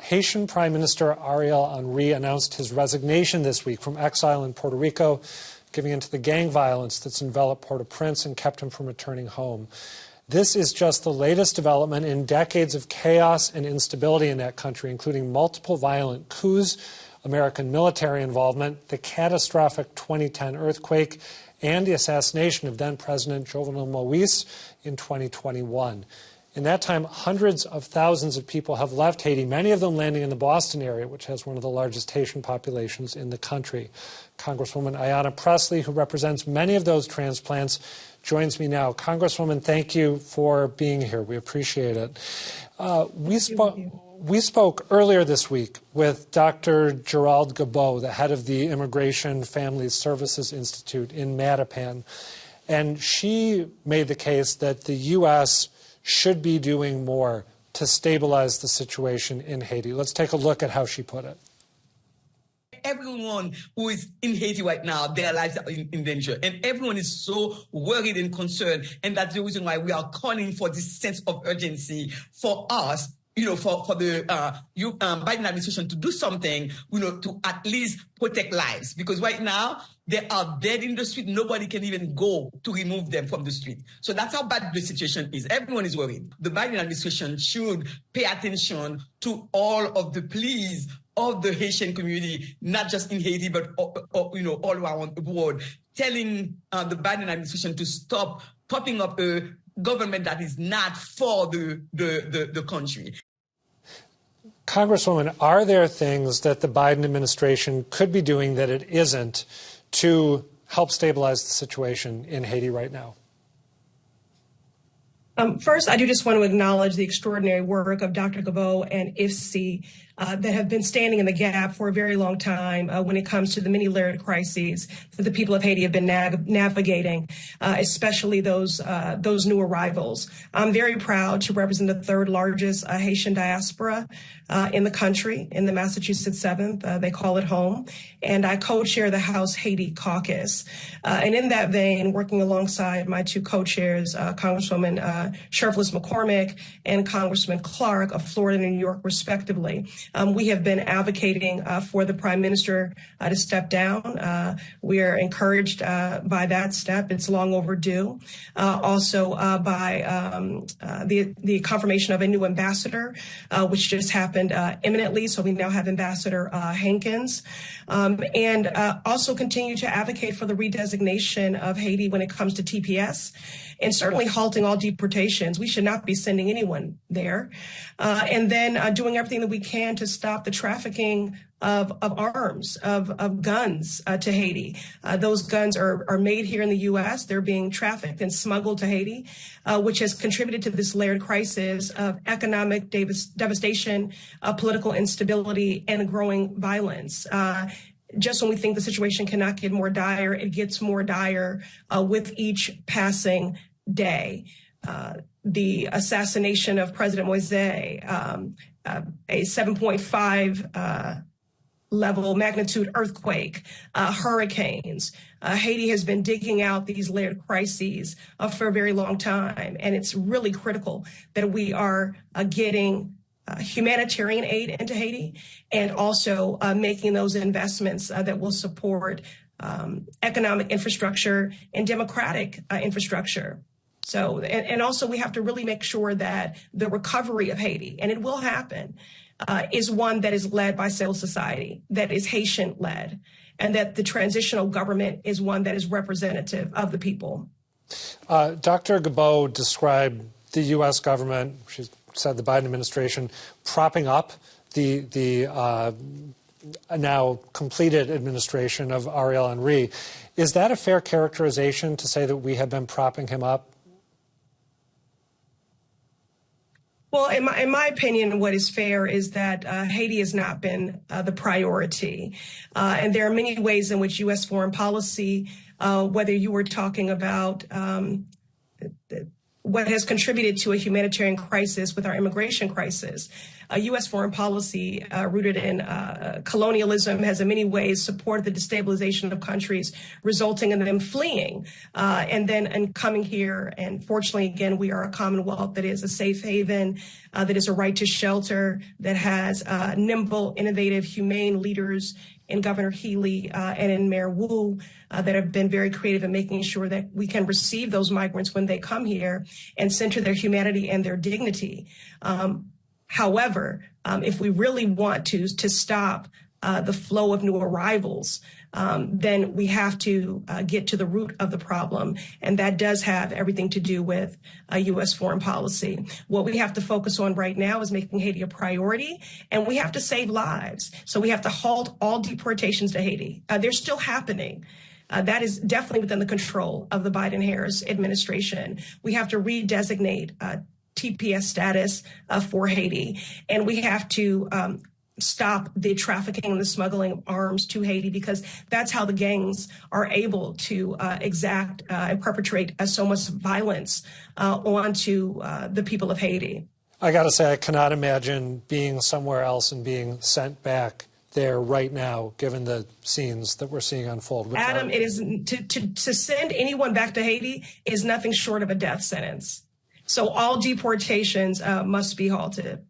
Haitian Prime Minister Ariel Henry announced his resignation this week from exile in Puerto Rico, giving into the gang violence that's enveloped Port-au-Prince and kept him from returning home. This is just the latest development in decades of chaos and instability in that country, including multiple violent coups, American military involvement, the catastrophic 2010 earthquake, and the assassination of then-President Jovenel Moïse in 2021. In that time, hundreds of thousands of people have left Haiti, many of them landing in the Boston area, which has one of the largest Haitian populations in the country. Congresswoman Ayanna Pressley, who represents many of those transplants, joins me now. Congresswoman, thank you for being here. We appreciate it. We spoke earlier this week with Dr. Gerald Gabot, the head of the Immigration Family Services Institute in Mattapan, and she made the case that the U.S. should be doing more to stabilize the situation in Haiti. Let's take a look at how she put it. Everyone who is in Haiti right now, their lives are in danger. And everyone is so worried and concerned. And that's the reason why we are calling for this sense of urgency for us, for the Biden administration to do something, to at least protect lives. Because right now, they are dead in the street. Nobody can even go to remove them from the street. So that's how bad the situation is. Everyone is worried. The Biden administration should pay attention to all of the pleas of the Haitian community, not just in Haiti, but all around the world, telling the Biden administration to stop propping up a government that is not for the country. Congresswoman, are there things that the Biden administration could be doing that it isn't to help stabilize the situation in Haiti right now? First, I do just want to acknowledge the extraordinary work of Dr. Gabot and IFC that have been standing in the gap for a very long time when it comes to the many layered crises that the people of Haiti have been navigating, especially those new arrivals. I'm very proud to represent the third largest Haitian diaspora in the country, in the Massachusetts 7th. They call it home. And I co-chair the House Haiti Caucus. And in that vein, working alongside my two co-chairs, Congresswoman Sheriff-Liz McCormick and Congressman Clark of Florida and New York, respectively. We have been advocating for the Prime Minister to step down. We are encouraged by that step. It's long overdue. Also by the confirmation of a new ambassador, which just happened imminently. So we now have Ambassador Hankins. And also continue to advocate for the redesignation of Haiti when it comes to TPS, and certainly halting all deportations. We should not be sending anyone there. And then doing everything that we can to stop the trafficking of arms, of guns to Haiti. Those guns are made here in the U.S. They're being trafficked and smuggled to Haiti, which has contributed to this layered crisis of economic devastation, political instability, and growing violence. Just when we think the situation cannot get more dire, it gets more dire with each passing day. The assassination of President Moïse, a 7.5 level magnitude earthquake, hurricanes. Haiti has been digging out these layered crises for a very long time. And it's really critical that we are getting humanitarian aid into Haiti and also making those investments that will support economic infrastructure and democratic infrastructure. So, and also we have to really make sure that the recovery of Haiti, and it will happen, is one that is led by civil society, that is Haitian-led, and that the transitional government is one that is representative of the people. Dr. Gabot described the U.S. government, she said the Biden administration, propping up the now completed administration of Ariel Henry. Is that a fair characterization to say that we have been propping him up? Well, in my opinion, what is fair is that Haiti has not been the priority. And there are many ways in which U.S. foreign policy, whether you were talking about what has contributed to a humanitarian crisis with our immigration crisis, U.S. foreign policy rooted in colonialism has in many ways supported the destabilization of countries, resulting in them fleeing and coming here. And fortunately, again, we are a commonwealth that is a safe haven, that is a right to shelter, that has nimble, innovative, humane leaders in Governor Healey and in Mayor Wu that have been very creative in making sure that we can receive those migrants when they come here and center their humanity and their dignity. However, if we really want to stop the flow of new arrivals, then we have to get to the root of the problem. And that does have everything to do with U.S. foreign policy. What we have to focus on right now is making Haiti a priority, and we have to save lives. So we have to halt all deportations to Haiti. They're still happening. That is definitely within the control of the Biden-Harris administration. We have to redesignate TPS status for Haiti, and we have to stop the trafficking and the smuggling of arms to Haiti, because that's how the gangs are able to exact and perpetrate so much violence onto the people of Haiti. I got to say, I cannot imagine being somewhere else and being sent back there right now, given the scenes that we're seeing unfold. Adam, it is to send anyone back to Haiti is nothing short of a death sentence. So all deportations must be halted.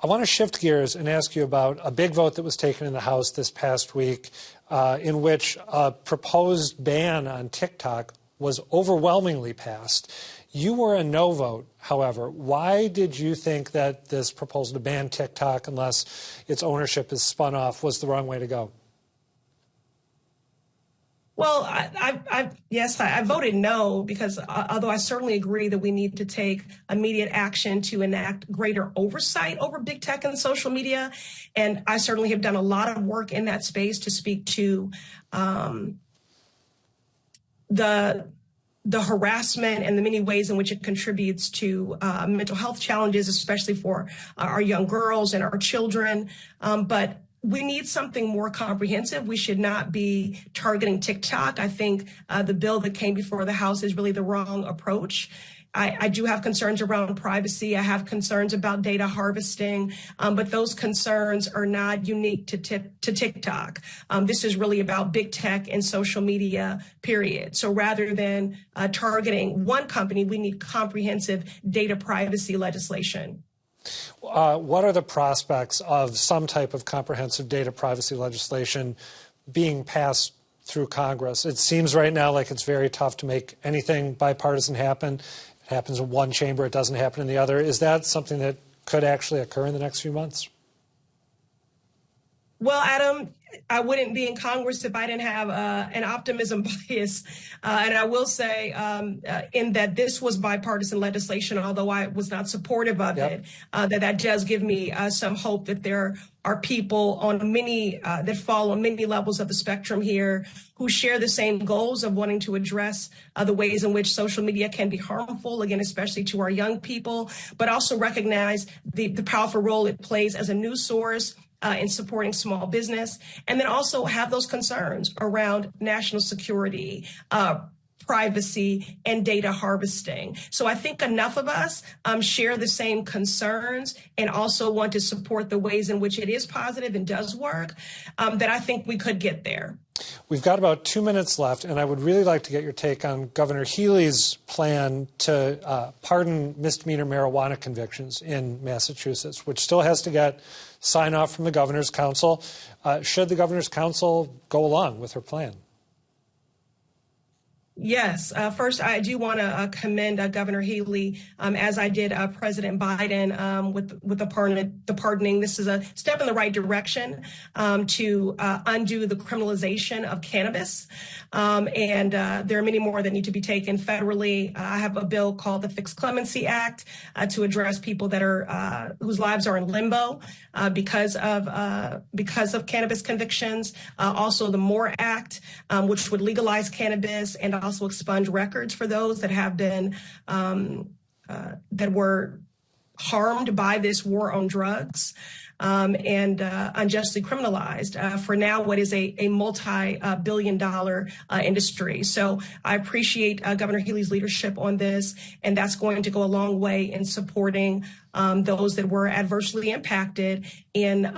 I want to shift gears and ask you about a big vote that was taken in the House this past week in which a proposed ban on TikTok was overwhelmingly passed. You were a no vote, however. Why did you think that this proposal to ban TikTok, unless its ownership is spun off, was the wrong way to go? Well, I voted no, because although I certainly agree that we need to take immediate action to enact greater oversight over big tech and social media, and I certainly have done a lot of work in that space to speak to the harassment and the many ways in which it contributes to mental health challenges, especially for our young girls and our children. But we need something more comprehensive. We should not be targeting TikTok. I think the bill that came before the House is really the wrong approach. I do have concerns around privacy. I have concerns about data harvesting, but those concerns are not unique to TikTok. This is really about big tech and social media, period. So rather than targeting one company, we need comprehensive data privacy legislation. What are the prospects of some type of comprehensive data privacy legislation being passed through Congress? It seems right now like it's very tough to make anything bipartisan happen. It happens in one chamber, it doesn't happen in the other. Is that something that could actually occur in the next few months? Well, Adam, I wouldn't be in Congress if I didn't have an optimism bias. And I will say in that this was bipartisan legislation, although I was not supportive of it, that does give me some hope that there are people on many that fall on many levels of the spectrum here who share the same goals of wanting to address the ways in which social media can be harmful, again, especially to our young people, but also recognize the powerful role it plays as a news source in supporting small business, and then also have those concerns around national security, privacy, and data harvesting. So I think enough of us share the same concerns and also want to support the ways in which it is positive and does work, that I think we could get there. We've got about 2 minutes left, and I would really like to get your take on Governor Healey's plan to pardon misdemeanor marijuana convictions in Massachusetts, which still has to get sign-off from the Governor's Council. Should the Governor's Council go along with her plan? Yes. First, I do want to commend Governor Healey, as I did President Biden, with the pardoning. This is a step in the right direction to undo the criminalization of cannabis. And there are many more that need to be taken federally. I have a bill called the Fixed Clemency Act to address people that are whose lives are in limbo because of cannabis convictions. Also, the MORE Act, which would legalize cannabis and also expunge records for those that have been that were harmed by this war on drugs and unjustly criminalized for now what is a multi-billion-dollar industry. So I appreciate Governor Healey's leadership on this, and that's going to go a long way in supporting those that were adversely impacted in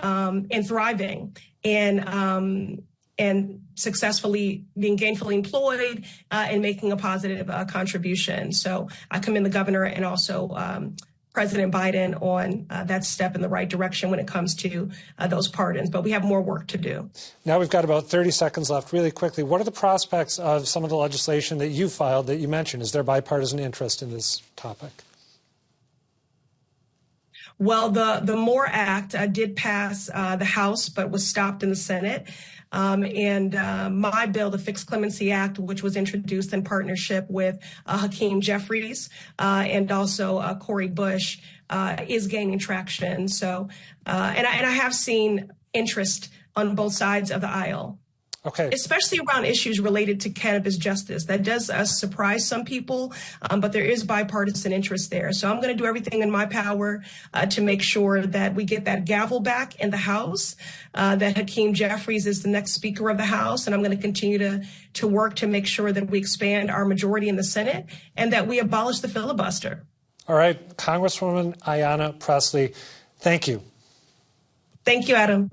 thriving and successfully being gainfully employed and making a positive contribution. So I commend the governor and also President Biden on that step in the right direction when it comes to those pardons. But we have more work to do. Now we've got about 30 seconds left. Really quickly, what are the prospects of some of the legislation that you filed that you mentioned? Is there bipartisan interest in this topic? Well, the MORE Act did pass the House, but was stopped in the Senate. And my bill, the Fixed Clemency Act, which was introduced in partnership with Hakeem Jeffries and also Cori Bush, is gaining traction. So, and I have seen interest on both sides of the aisle. Okay. Especially around issues related to cannabis justice. That does surprise some people, but there is bipartisan interest there. So I'm going to do everything in my power to make sure that we get that gavel back in the House, that Hakeem Jeffries is the next Speaker of the House, and I'm going to continue to work to make sure that we expand our majority in the Senate and that we abolish the filibuster. All right. Congresswoman Ayanna Pressley, thank you. Thank you, Adam.